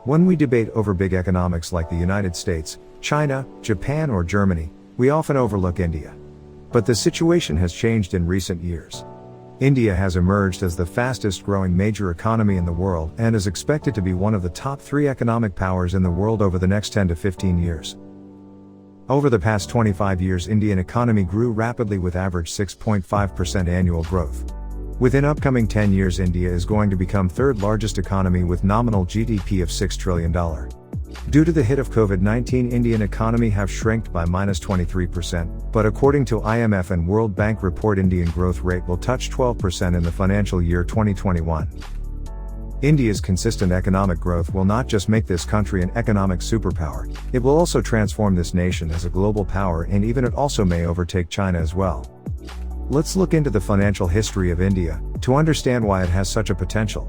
When we debate over big economics like the United States, China, Japan or Germany, we often overlook India. But the situation has changed in recent years. India has emerged as the fastest growing major economy in the world and is expected to be one of the top 3 economic powers in the world over the next 10 to 15 years. Over the past 25 years, Indian economy grew rapidly with average 6.5% annual growth. Within upcoming 10 years, India is going to become third largest economy with nominal GDP of $6 trillion. Due to the hit of COVID-19, Indian economy have shrinked by -23%, but according to IMF and World Bank report, Indian growth rate will touch 12% in the financial year 2021. India's consistent economic growth will not just make this country an economic superpower, it will also transform this nation as a global power, and even it also may overtake China as well. Let's look into the financial history of India, to understand why it has such a potential.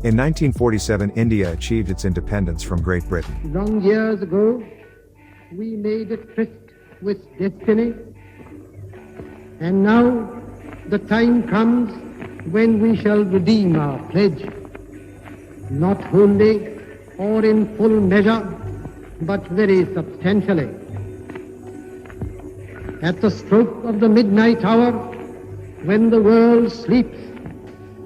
In 1947, India achieved its independence from Great Britain. Long years ago, we made a tryst with destiny, and now the time comes when we shall redeem our pledge, not wholly or in full measure, but very substantially. At the stroke of the midnight hour, when the world sleeps,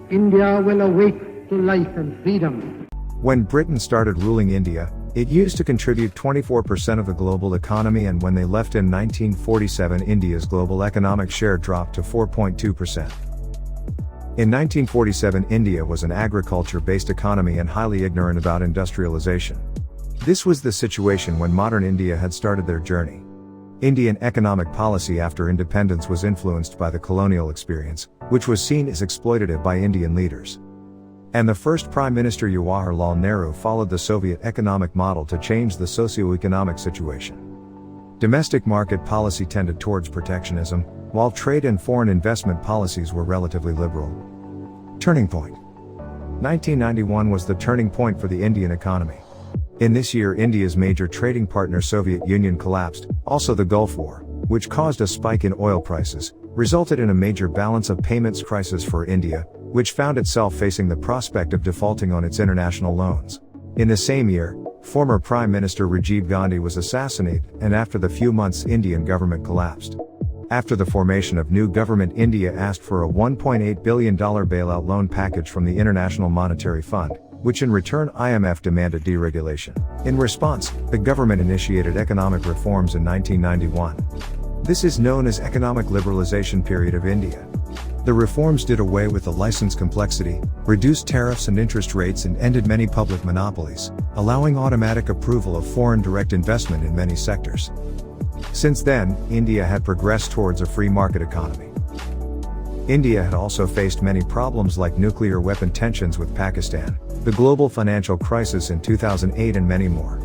India will awake to life and freedom. When Britain started ruling India, it used to contribute 24% of the global economy, and when they left in 1947, India's global economic share dropped to 4.2%. In 1947, India was an agriculture-based economy and highly ignorant about industrialization. This was the situation when modern India had started their journey. Indian economic policy after independence was influenced by the colonial experience, which was seen as exploitative by Indian leaders. And the first Prime Minister Jawaharlal Nehru followed the Soviet economic model to change the socio-economic situation. Domestic market policy tended towards protectionism, while trade and foreign investment policies were relatively liberal. Turning point. 1991 was the turning point for the Indian economy. In this year, India's major trading partner Soviet Union collapsed. Also, the Gulf War, which caused a spike in oil prices, resulted in a major balance of payments crisis for India, which found itself facing the prospect of defaulting on its international loans. In the same year, former Prime Minister Rajiv Gandhi was assassinated, and after the few months, Indian government collapsed. After the formation of new government, India asked for a $1.8 billion bailout loan package from the International Monetary Fund, which in return IMF demanded deregulation. In response, the government initiated economic reforms in 1991. This is known as economic liberalization period of India. The reforms did away with the license complexity, reduced tariffs and interest rates, and ended many public monopolies, allowing automatic approval of foreign direct investment in many sectors. Since then, India had progressed towards a free market economy. India had also faced many problems like nuclear weapon tensions with Pakistan, the global financial crisis in 2008 and many more.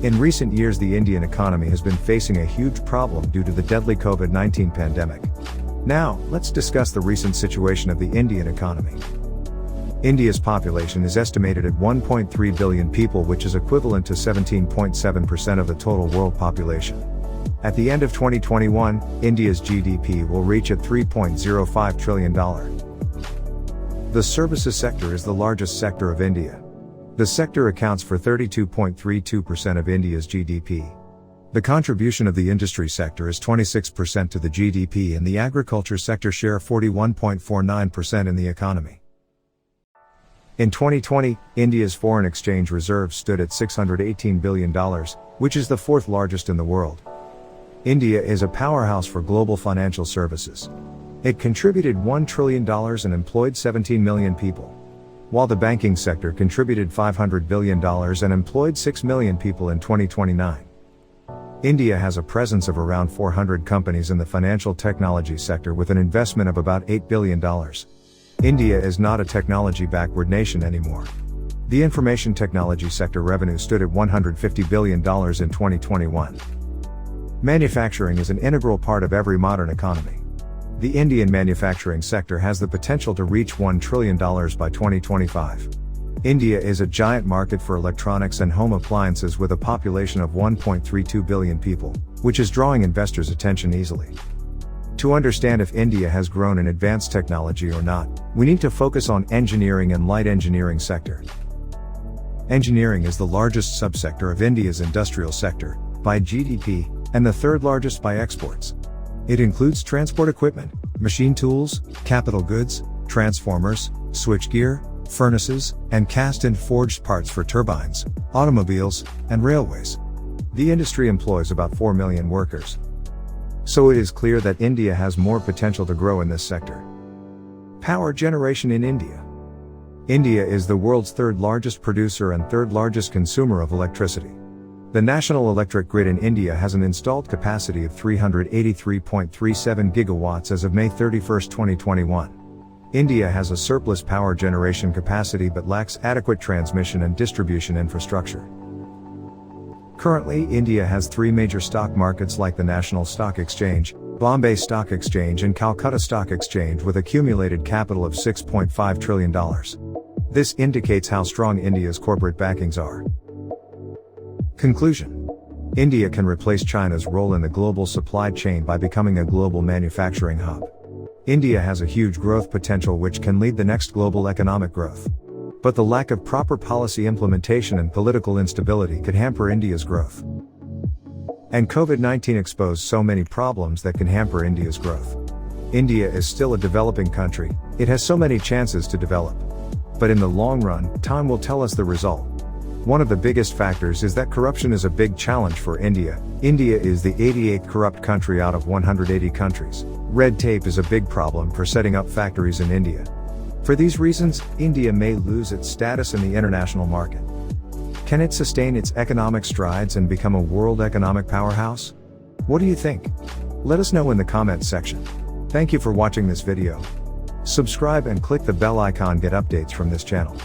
In recent years, the Indian economy has been facing a huge problem due to the deadly COVID-19 pandemic. Now, let's discuss the recent situation of the Indian economy. India's population is estimated at 1.3 billion people, which is equivalent to 17.7% of the total world population. At the end of 2021, India's GDP will reach at $3.05 trillion. The services sector is the largest sector of India. The sector accounts for 32.32% of India's GDP. The contribution of the industry sector is 26% to the GDP, and the agriculture sector share 41.49% in the economy. In 2020, India's foreign exchange reserves stood at $618 billion, which is the 4th largest in the world. India is a powerhouse for global financial services. It contributed $1 trillion and employed 17 million people. While the banking sector contributed $500 billion and employed 6 million people in 2029. India has a presence of around 400 companies in the financial technology sector with an investment of about $8 billion. India is not a technology-backward nation anymore. The information technology sector revenue stood at $150 billion in 2021. Manufacturing is an integral part of every modern economy. The Indian manufacturing sector has the potential to reach $1 trillion by 2025. India is a giant market for electronics and home appliances with a population of 1.32 billion people, which is drawing investors' attention easily. To understand if India has grown in advanced technology or not, we need to focus on engineering and light engineering sector. Engineering is the largest subsector of India's industrial sector, by GDP, and the third largest by exports. It includes transport equipment, machine tools, capital goods, transformers, switchgear, furnaces, and cast and forged parts for turbines, automobiles, and railways. The industry employs about 4 million workers. So it is clear that India has more potential to grow in this sector. Power generation in India. India is the world's third largest producer and third largest consumer of electricity. The national electric grid in India has an installed capacity of 383.37 gigawatts as of May 31, 2021. India has a surplus power generation capacity but lacks adequate transmission and distribution infrastructure. Currently, India has three major stock markets like the National Stock Exchange, Bombay Stock Exchange and Calcutta Stock Exchange with accumulated capital of $6.5 trillion. This indicates how strong India's corporate backings are. Conclusion. India can replace China's role in the global supply chain by becoming a global manufacturing hub. India has a huge growth potential which can lead the next global economic growth. But the lack of proper policy implementation and political instability could hamper India's growth. And COVID-19 exposed so many problems that can hamper India's growth. India is still a developing country, it has so many chances to develop. But in the long run, time will tell us the result. One of the biggest factors is that corruption is a big challenge for India. India is the 88th corrupt country out of 180 countries. Red tape is a big problem for setting up factories in India. For these reasons, India may lose its status in the international market. Can it sustain its economic strides and become a world economic powerhouse? What do you think? Let us know in the comments section. Thank you for watching this video. Subscribe and click the bell icon to get updates from this channel.